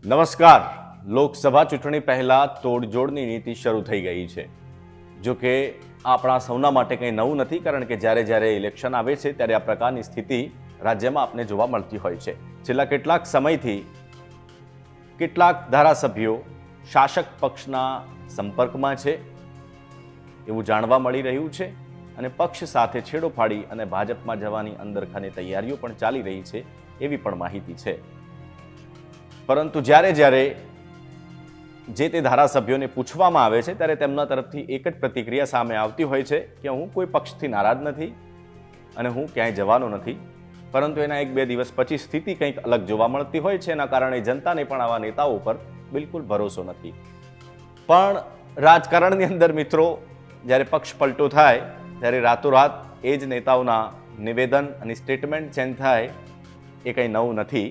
નમસ્કાર. લોકસભા ચૂંટણી પહેલા તોડજોડની નીતિ શરૂ થઈ ગઈ છે. જો કે આપણા સૌના માટે કંઈ નવું નથી, કારણ કે જ્યારે જ્યારે ઇલેક્શન આવે છે ત્યારે આ પ્રકારની સ્થિતિ રાજ્યમાં આપને જોવા મળતી હોય છે. છેલ્લા કેટલાક સમયથી કેટલાક ધારાસભ્યો શાસક પક્ષના સંપર્કમાં છે એવું જાણવા મળી રહ્યું છે અને પક્ષ સાથે છેડો ફાડી અને ભાજપમાં જવાની અંદરખાની તૈયારીઓ પણ ચાલી રહી છે એવી પણ માહિતી છે. પરંતુ જ્યારે જ્યારે જે તે ધારાસભ્યોને પૂછવામાં આવે છે ત્યારે તેમના તરફથી એક જ પ્રતિક્રિયા સામે આવતી હોય છે કે હું કોઈ પક્ષથી નારાજ નથી અને હું ક્યાંય જવાનો નથી. પરંતુ એના 1-2 દિવસ પછી સ્થિતિ કંઈક અલગ જોવા મળતી હોય છે. એના કારણે જનતાને પણ આવા નેતાઓ પર બિલકુલ ભરોસો નથી. પણ રાજકારણની અંદર મિત્રો, જ્યારે પક્ષ પલટો થાય ત્યારે રાતોરાત એ જ નેતાઓના નિવેદન અને સ્ટેટમેન્ટ ચેન્જ થાય એ કંઈ નવું નથી.